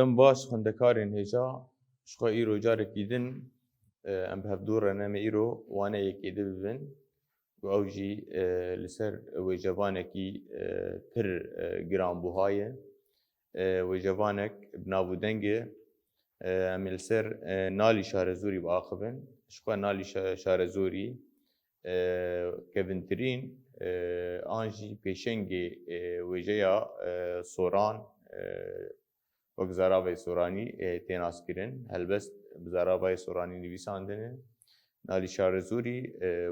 Dem baş xwendekarên hêja ji xwe îro carekî din em bi hevdûre me îro waneyekê de bibin ku ew jî li ser wêjevanekî pir giranbûha ye. Wêjevanek bi nav û dengê em ê li ser nalî şarezûrî biaxivin. Ji xwe nalî şarezûrî kevintirîn an jî pêşengê wêjeya soran wek Zaravayê Soranî tên naskirin. Helbest bi Zaravayê Soranî nivîsandine. Nalî şarezûrî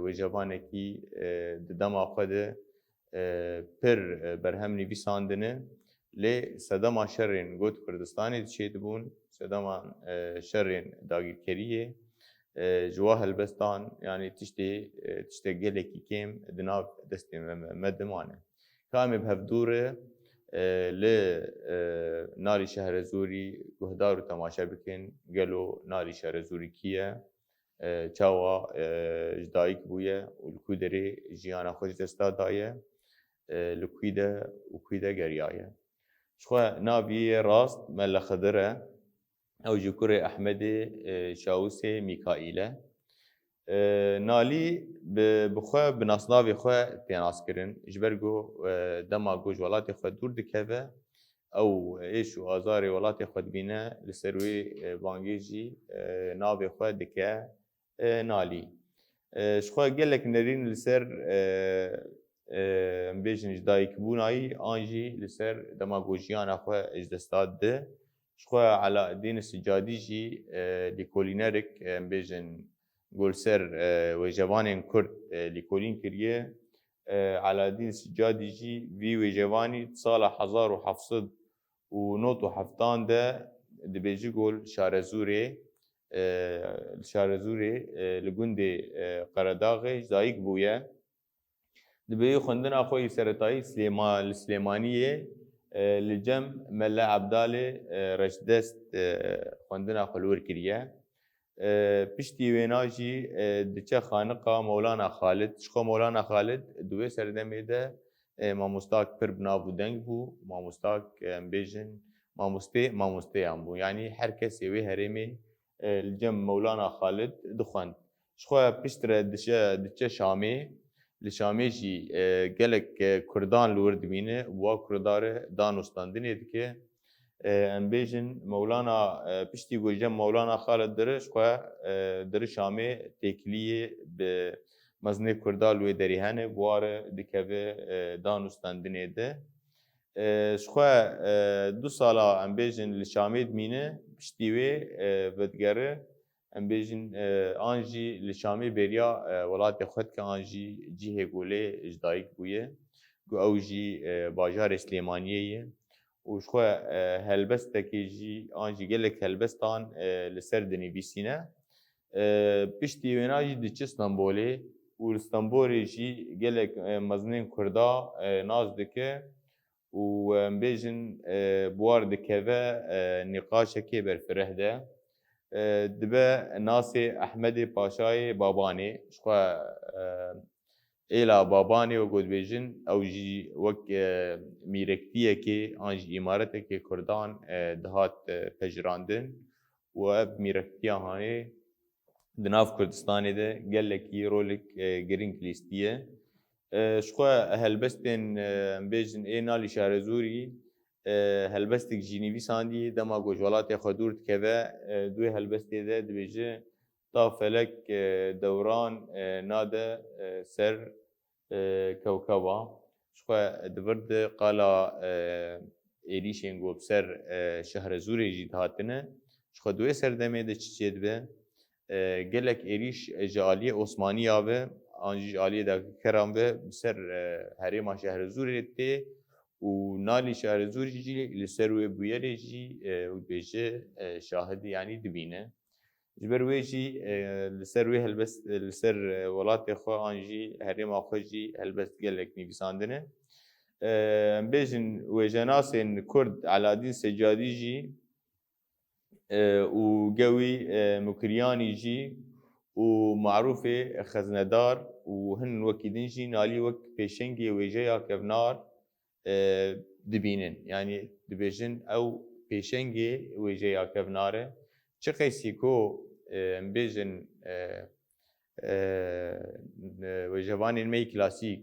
wêjevanekî di dema xwe de pir berhem nivîsandine. Lê sedema şerên got Kurdistanê diçêdibûn, sedema şerên dagîrkeriyê ji we helbestan yanî tiştek gelekî kêm di nav destên me dimane. Ka em ê bi hevdûre li nalî şerezûrî guhdar û temaşe bikin gelo nalî şerezûrî kî ye, çawa ji dayîk bûye û li ku derê jiyana xwe ji dest daye, li kwî de geriyaye. Ji xwe navê ye rast Melle Xidir e. Ew ji kurê Ehmedê Şawûsê Mîkaîl e. Nalî bi xwe bi nasnavê xwe tên naskirin ji ber ku dema ku ji welatê xwe dûr dikeve ew êş û azarê welatê xwe dibîne li ser wê bangê jî navê xwe dike Nalî. Ji xwe gelek nerîn li ser em bêjin ji dayîkbûnayî an jî li ser dema ku jiyana xwe ji dest di. Ji xwe Elâeddîn Sicadî jî lîkolînerik em bêjin golser wêjevanên Kurd lîkolîn kiriye. Elâeddîn Sicadî jî vî wêjevanî sala hezar û heft û nod û heftan de dibêjî gol şarezûrê li gundê Qeredaxê ji dayîk bûye. Dibêjî xwendina xwe yê seretayî li Slêmaniyê li cem Melle Ebdalê Reşdest xwendina xwe li wir kiriye. Piştî wêna jî diçe xaniqa Mewlana Xalid. Ji xwe Mewlana Xalid di wê serdemê de mamostak pir bi nav û deng bû. Mamostak em bêjin mamostêyan bû. Yanî her kesê wê herêmê li cem Mewlana Xalid dixwend. Ji xwe pişt re diçe Şamê. Li Şamê jî gelek Kurdan li wir dibîne û wa Kurdarê danûstandinê dike. Em bêjin Mewlana piştî ku ji cem Mewlana Xalid dire ji xwe dire Şamê têkiliyê bi mezinê Kurda li wê derê hene wa re dikeve danûstandinê de. Ji xwe du sala em bêjin li Şamê dimîne piştî wê vedigere em bêjin an jî li Şamê bêriya welatê xwe dike an jî cihê golê ji dayîk bûye ku ew jî bajarê Slêmaniyê ye. û ji xwe helbestekê jî an jî gelek helbestan li ser dinivîsîne. Piştî wêna jî diçe Stenbolê û li Stenbolê jî gelek mezinên Kurda naz dike û em bêjin buwar dikeve nîqaşekê berfireh de. Dibe nasê Ehmedê Paşayê Babanê. Ji xwe êla Babanê wek dibêjin ew jî wek mîrektiyekê an jî îmaretekê Kurdan dihat pejirandin û ev mîrektiya hanê di nav Kurdistanê de gelekî rolek giring lîstiye. Ji xwe helbestên em bêjin ê nalî şarezûrî helbestek jî nivîsandî dema ku ji welatê xwe dûr dikeve du wê helbestê de dibêje ta felek dewran nade ser kewkeba. Ji xwe di vir de qala êrîşên ku bi ser şehrezûrê jî dihatine. Ji xwe di wê serdemê de çi çêdibe? Gelek êrîş ji aliyê Osmaniya ve an jî ji aliyê dagîrkeran ve bi ser herêma şehrezûrê tê û nalî şehrezûrî jî li ser wê bûyerê jî dibêje şahidî yanî dibîne. Ji ber wê jî li ser wê helbest li ser welatê xwe an jî herêma xwe jî helbest gelek nivîsandine. Em bêjin wêjenasên Kurd Elâeddîn Secadî jî û gewî Mukriyanî jî û Marûfê Xeznedar û hin wekî din jî nalî wek pêşengê wêjeya kevnar dibînin. Yanî dibêjin ew پیشنگی ویژه یا کفناره چه قیسی کو بیجن وجوانین می کلاسیک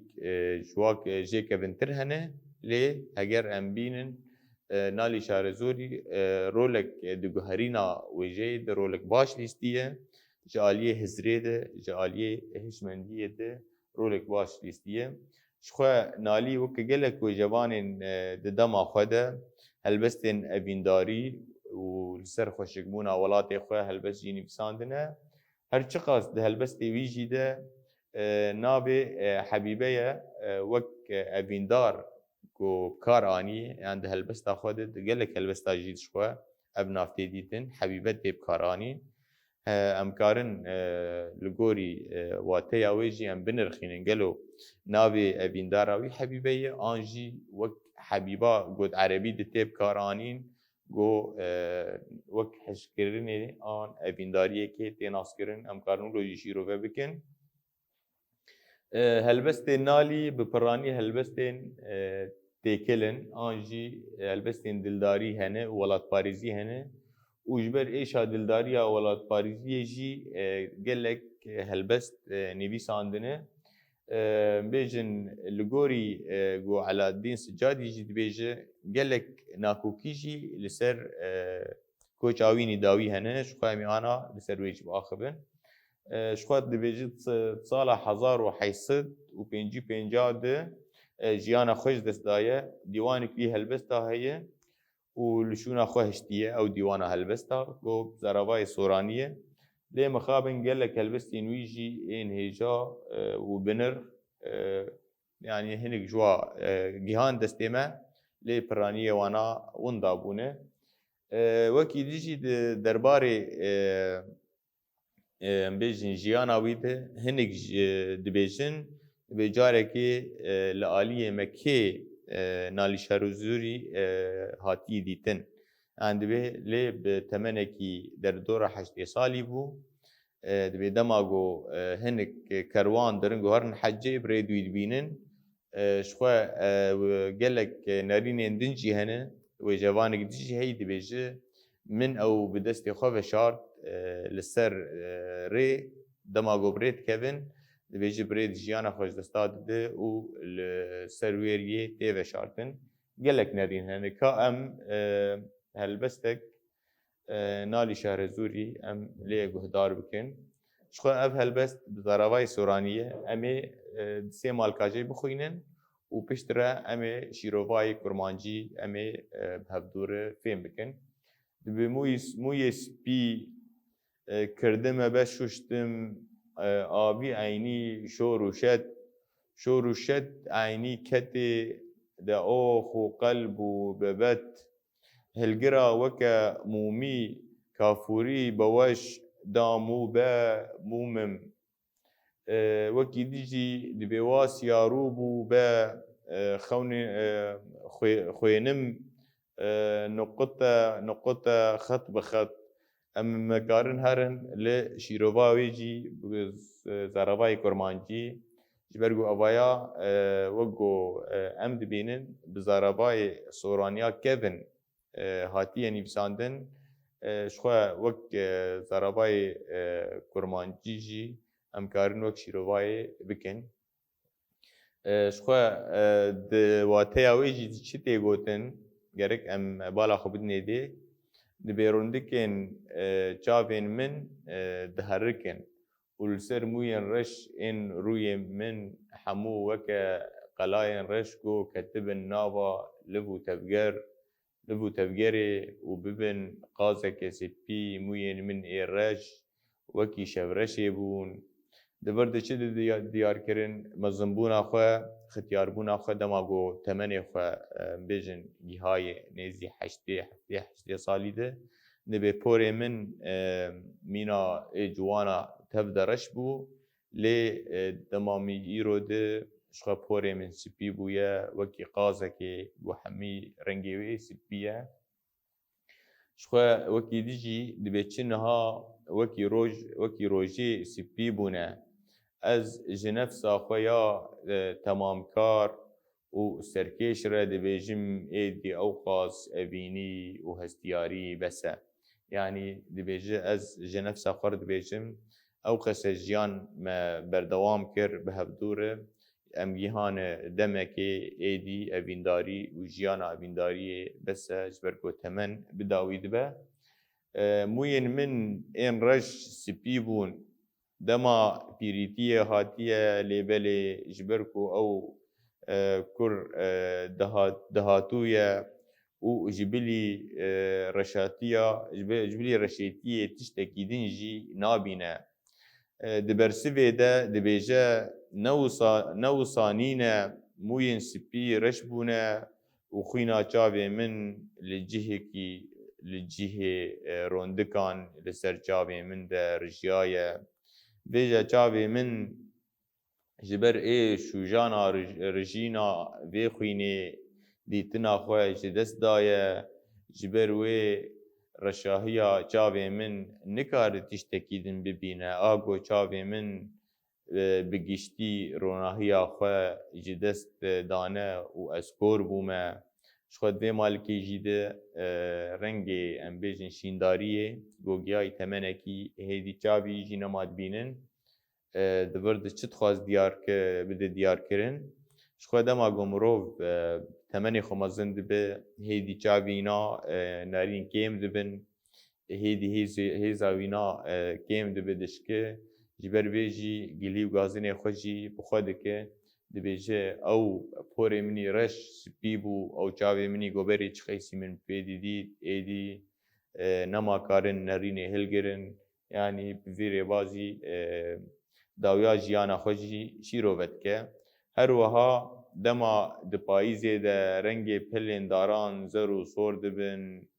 جواک جه کفنتر هنه لی اگر ام بینن نالی شارزوری رولک دگوهرینا ویژه ده رولک باش لیستیه جالیه هزره ده جالیه هشمندیه ده رولک باش لیستیه شخوا نالی وکه گلک وجوانین ده دما خوده هلبستین اوینداری و لسر خوشگبونا ولات خواه هلبست جینی بساندنه هر چقاس ده هلبست ویجی ده نابه حبیبه وک اویندار کو کار آنی یعنی ده هلبست خوده ده گلک هلبست جید شخوا اب نافتی دیتن حبیبت دیب کار آنی امکارن لگوری واته اویجی ام بنرخینن گلو نابه اوینداراوی حبیبه آنجی وک حبیبا گود عربی ده تیب کار آنین گو وک حشکرینه آن اوینداریه که تیناس کرن امکارن لوجیشی رو بکن هلبستین نالی بپرانی هلبستین تیکلن آنجی هلبستین دلداری هنه ولات پاریزی هنه وجبر ایشا دلداری ولات پاریزی جی گلک هلبست نویساندنه بیجن لگوری گو علا الدین سجادی جی بیجه گلک ناکوکی جی لسر کوچ آوینی داوی هنه شخوامی آنا لسر ویجب آخبن شخوات دبیجید سال 1855 ده جیانا خوش دست دایه دیوانی کلی هلبستا هیه و لشونا خوشتیه او دیوانا هلبستا گو زراوای سورانیه لی مخابن گلک هلبستین ویجی این هیجا و بنر يعني هنك جوا جهان دستيمه لی پرانیه وانا وندابونه وکی دیجی درباره بیجن جیانا ویده هنک دبیجن بجاره که لعالیه مکه نالی شروزوری هاتی دیتن اندبه لی به تمنه کی در دور 8 سالی بو دبی دماغو هنک کروان درنگو هرن حجه بریدوید بینن شخوا گلک نارینین دنجی هنه و جوانک دیجی هی دبیجه من او بدستی خواه شارت لسر ری دماغو برید کبن دبیجه برید جیانا خوش دستاد ده و لسر ویریه تیوه شارتن گلک نارین هنه که ام هلبستک نالی شهر زوری ام لیه گهدار بکن شخوا اف هلبست بزاراوای سورانیه امی سه مالکاجه بخوینن و پشتره امی شیروای کرمانجی امی بهفدوره فیم بکن دبی موی سپی کردمه بشوشتم آبی عینی شور و شد عینی کتی دا اوخ و قلب و ببت هلگرا وکا مومی کافوری بوش دامو با مومم وکی دیجی دبیواس یاروبو با خوینم نقطة خط بخط ام مكارن هرن لشيروفاوي جي زاراواي كورمانجي جبرگو اوايا وگو ام دبينن بزاراواي سورانيا كيفن هاتيه نيفساندن شخوا وك زاراواي كورمانجي جي ام كارن وك شيروفاي بكن شخوا دواتيا ويجي چتي گوتن gerek em bala xwe bidnêdê di bêrûndikên çavên min diherikin û li ser mûyên reş ên rûyê min hemû weke qelayên reş got ketibin nava liv û tevgerê û bibin qazeke spî mûyên min ê reş wekî şevreşê bûn di vir de çi diyarkirin mezimbûna xwe xityarbûna xwe dema got temenê xwe bêjin gîhayê nêzî 8 salî de dibê porê min mîna ê ciwana tev de reş bû lê dema mî îro de şixwe porê min spî bûye wekî qazekê got hemî rengê wê spî ye şixwe wekî dijî dibê çi niha wekî rojê spî bûne ez ji nefsa xwe ya temamkar û serkêş re dibêjim êdî ewqas evînî û hestiyarî bes e. Yani dibêje ez ji nefsa xwe re dibêjim ew qese jiyan me berdewam kir bi hevdûre em gîhane demekê êdî evîndarî û jiyana evîndariyê bes e ji ber ku temen bi dawî dibe. Mûyên min ên reş spî bûn dema pîrîtiyê hatiye lêbelê ji ber ku ew kur dihatûye û ji bilî reşatiya ji bilî reşêtiyê tiştekî din jî nabîne. Di bersivê de dibêje newsanîne mûyên spî reş bûne û xwîna çavê min li cihê rondikan li ser çavê min de rijiyaye. Bêje çavê min ji ber êş û jana rijîna vê xwînê dîtina xwe ji dest daye, ji ber wê reşahiya çavê min nikare tiştekî din bibîne, a got çavê min bi giştî ronahiya xwe ji dest dane û ez kor bûme. Ji xwe di vê malikê jî de rengê em bêjin şîndariyê gogiyayê temenekî hêdî çavî jî nema dibînin. Di vir de çi dixwaz bide diyarkirin. Ji xwe dema ku mirov temenê xwe mezin dibe, hêdî çavî na nerîn kêm dibin, hêdî hêza wî na kêm dibe dişke, ji ber vê jî gilî û gazinê xwe jî bi xwe dike. Dibêje ew porê minî reş spî bû, ew çavê minî goberê çi qeysî min pê dîdî êdî nema karin nerînê hilgirin. Yani bi vê rêvazî dawiya jiyana xwe jî şîrove dike. Her wiha dema di payîzê de rengê pelên daran zer û sor dibin.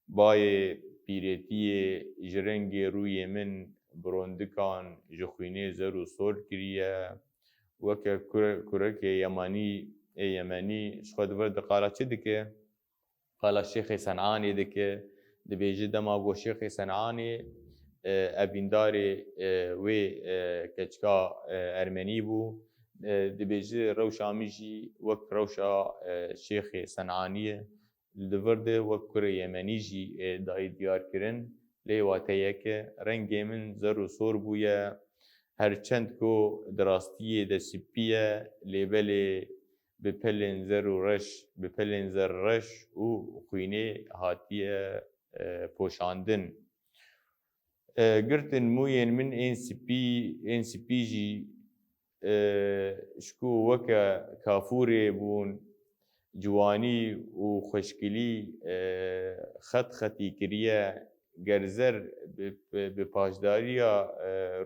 Bayê pîrêtiyê ji rengê rûyê min bi rondikan ji xwînê zer û sor kiriye. Weke kurekê Yemenî ji xwe di vir de qala çi dike? Qala Şêxê Sen'anê dike. Dibêje dema got Şêxê Sen'anê evîndarê wê keçika Ermenî bû. Dibêje rewşa min jî wek rewşa Şêxê Sen'anî ye. Li vir de wek kurê Yemenî jî dayê diyarkirin. Lê wate yek e. Rengê min zer û sor bûye. Herçend ku di rastiyê de spî ye, lêbelê bi pelên zer reş û xwînê hatiye poşandin. Girtin mûyên min ên spî jî ji ku weke kafûrê bûn, ciwanî û xweşkilî xetxetî kiriye. Ger zer bi paşdariya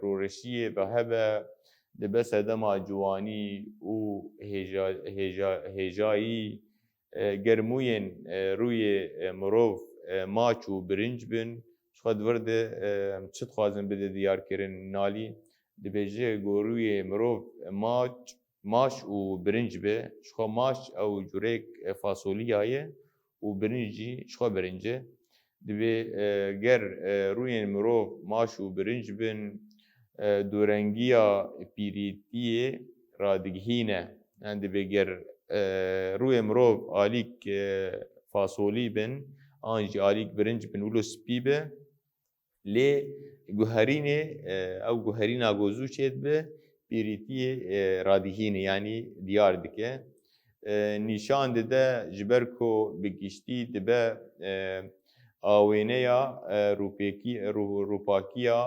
rûreşiyê ve hebe, dibe sedema ciwanî û hêjayî. Ger mûyên rûyê mirov maç û birinc bin, ji xwe di vir de çi dixwazin bide diyarkirin nalî? Dibêje ku rûyê mirov maş û birinc be. Ji xwe maş ew cureyek fasoliya ye û birinc jî ji xwe birinc e. Divê ger rûyên mirov maş û birinc bin, durengiya pîrîtiyê radigihîne. Yani divê ger rûyê mirov alîk fasolî bin, an jî alîk birinc bin wilo spî be, lê guherînê ew guherîna gozû çê dibe, pîrîtiyê radihîne yani diyar dike. Nîşan dide ji ber ku bi giştî dibe awêneya rûpakiya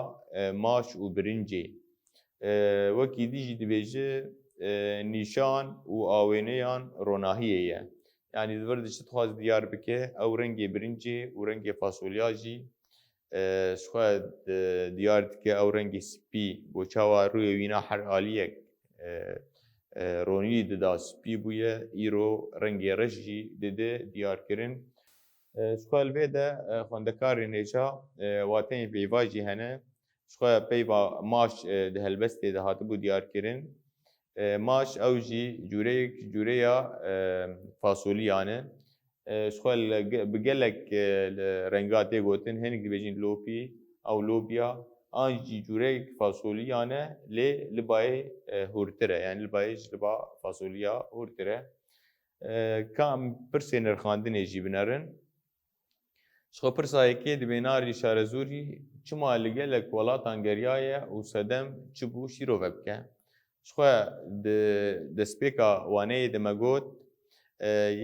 maş û birincê. Wekî dî jî dibêje nîşan û awêneyan ronahiyê ye. Yani di vir de çi dixwaz diyar bike, ew rengê birincê û rengê fasoliya jî ji xwe diyar dike ew rengê spî. Bo çawa rûyê wî na her aliyek ronî dida spî bûye, îro rengê reş jî dide diyarkirin. Ji xwe li vê de xwendekarên hêja wateyên peyva jî hene. Ji xwe peyva maş di helbestê de hatibû diyarkirin. Maş ew jî cûreya fasoliyan e. Ji xwe bi gelek renga tê gotin, hinek dibêjin lopî ew lobya, an jî cûreyek fasoliyan e lê li bayê hûrtir e. Yani li bayê ji li ba fasoliya hûrtir e. kam pirsê nirxandinê jî binerin. Ji xwe pirsa yekê dibe narî şarezûrî çima li gelek welatan geriya ye û sedem çi bû şîrove bike. Ji xwe di destpêka waneyê de me got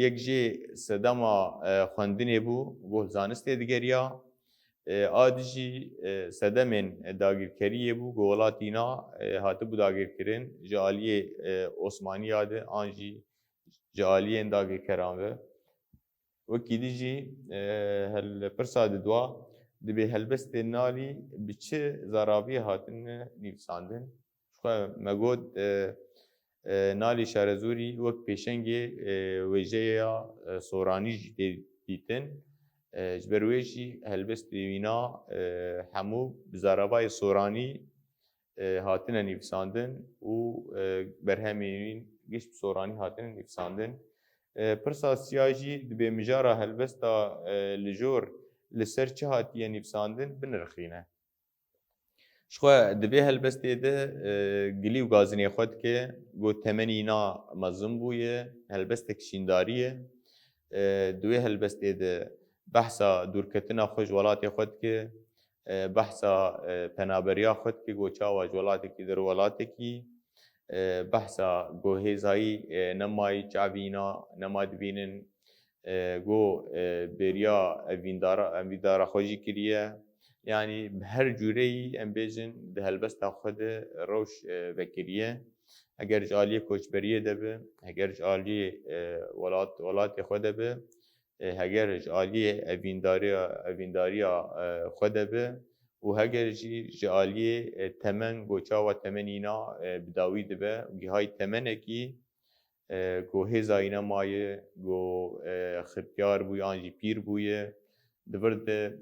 yek jê sedema xwendinê bû goh zanistê digeriya. Adî jî sedemên dagîrkeriyê bû ku welatîna hatibû dagîrkirin ji aliyê Osmaniya de an jî ji aliyên dagîrkeran ve. Wekî dî jî pirsa di dwa dibe helbestên nalî bi çi zarabiyê hatine nivîsandin. Ji xwe me got nalê şarezûrî wek pêşengê wêjeya soranî jî tê dîtin. Ji ber wê jî helbestê wîna hemû bi zarabayê soranî hatine nivîsandin û berhemên wî giş bi soranî hatine nivîsandin. Pirsa siya jî dibe mijara helbesta li jor li ser çi hatiye nivîsandin binirxîne. Ji xwe dibe helbestê de gilî û gazinê xwe dike got temenîna mezin bûye, helbestek şîndarî ye. Di wê helbestê de behsa dûrketina xwe ji welatê xwe dike, behsa penaberiya xwe dike got çawa ji welatekî der û welatekî, behsa guhêzayî nemayê çavîna nema dibînin, got bêriya evîndara xwe jî kiriye. Yani bi her cûreyî em bêjin di helbesta xwe de rewş vekiriye. Eger ji aliyê koçberiyê de bi, heger ji aliyê welatê xwe de bi, heger ji aliyê evîndariya xwe de bi û heger jî ji aliyê temen got çawa temenîna bi dawî dibe û gihayî temenekî ku hêzayî nemaye, got xiryar bûye an jî pîr bûye, di vir de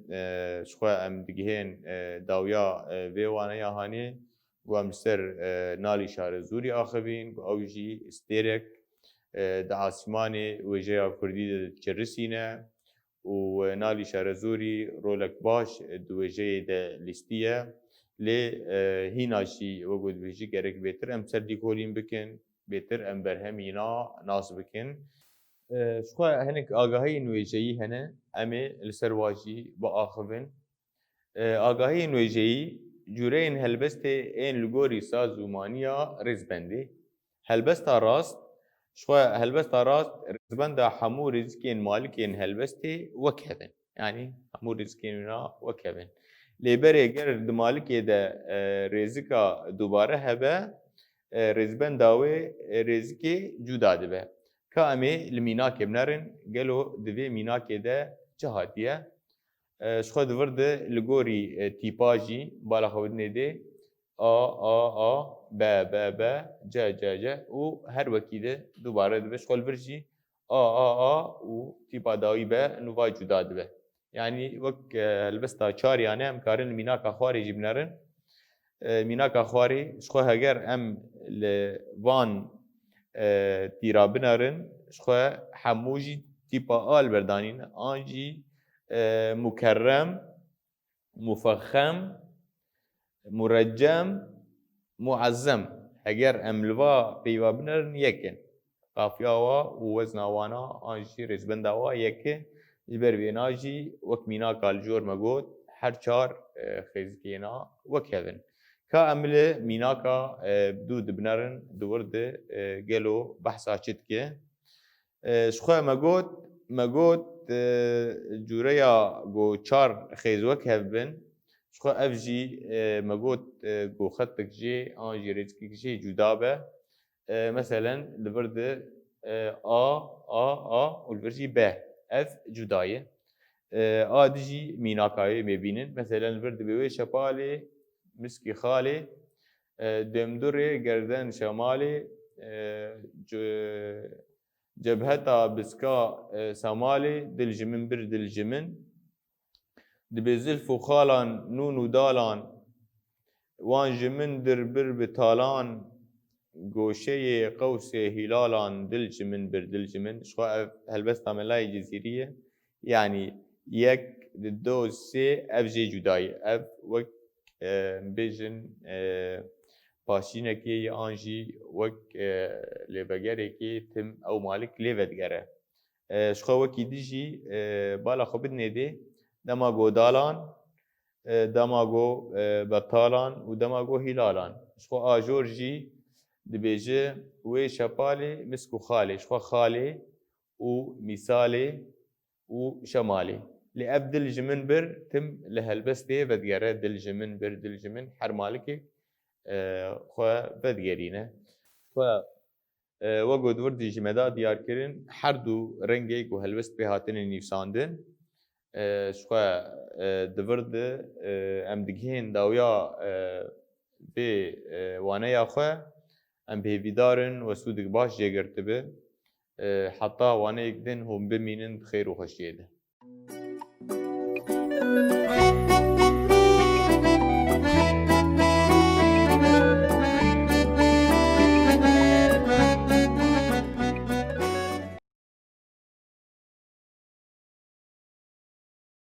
ji xwe em digihên dawiya vê waneya hanê got em li ser nalê şarezûrî axivîn ku ew jî stêrek di asîmanê wêjeya Kurdî de diçerisîne û nalê şarezûrî rolek baş di wêjeyê de lîstiye. Lê hîna jî wek got dibêjî gerek bêtir em ser lîkolîn bikin, bêtir em berhemîna nas bikin. Ji xwe hinek agahiyên wêjeyî hene, em ê li ser wa jî biaxivin. Agahiyên wêjeyî cûreyên helbestê ên li gorî saz û maniya rêzbendê. Helbesta rast, ji xwe helbesta rast rêzbenda hemû rêzikên malikên helbestê wek hebin. Yani hemû rêzikên wîna wek hebin. Lêberê ger di malikê de rêzika dubare hebe, rêzbenda wê rêzikê cuda dibe. Ka em ê li mînakê binerin, gelo di vê mînakê de çi hatiye? Ji xwe di vir de li gorî tîpa jî bala xwedinê de a, a, b, b, b, c, c, c û her wekî de dubare dibe. Ji xwe li vir jî a û tîpa dawî b nûva cuda dibe. Yani wek helbesta çariyan e em karin li mînaka xwarê jî binerin. Mînaka xwarê ji xwe heger em li van tîra binerin, ji xwe hemû jî tîpa a li berdanîne. An jî mukerrem, mufexxem, mureccem, muezzem. Heger em li va peyva binerin yek in. Qafiya wa û wezna wana an jî rêzbenda wa yek e. Ji ber vêna jî wek mînaka li jor me got her çar xêzikêna wek hebin. Ka em li mînaka dû dibinerin di wir de gelo behsa çi dike? Ji xwe me got cûreya got çar xêz wek hebin, ji xwe ev jî me got got xetek jê an jî rêzikek jê cuda be. Meselen li vir de a û li vir jî b. Ev cuda ye. Adî jî mînakayê mêbînin. Meselen li vir dibe wê şepalê miskî xalê, demdurê gerden şemalê, cebheta biska semalê, dil ji min bir dil ji min. Dibe zilf û xalan nûn û dalan, wan ji min dir bir bi talan, goşeyê qewsê hîlalan, dil ji min bir dil ji min. Ji xwe ev helbesta melayê cezîrî ye. Yani yek, du, sê ev jê cuda ye. Ev wek bêjin paşînekê yê an jî wek lêvegerekê tim ew malik lê vedigere. Ji xwe wekî din jî bala xwe bidinê dê dema got dalan, dema got betalan û dema got hîlalan. Ji xwe ajor jî dibêje wê şepalê misk û xalê. Ji xwe xalê û mîsalê û şemalê. Lê ev dil ji min bir tim li helbestê vedigere. Dil ji min bir, dil ji min her malikek xwe vedigerîne. Xwe wek got wirdî ji me da diyar kirin her du rengê ku helbest pê hatine nîvsandin ji xwe di vir de em digihên dawiya vê waneya xwe em bêhêvîdarin we sûdek baş jêgirtibe heta waneyek din hûn bimînin xêr û xweşiyê de.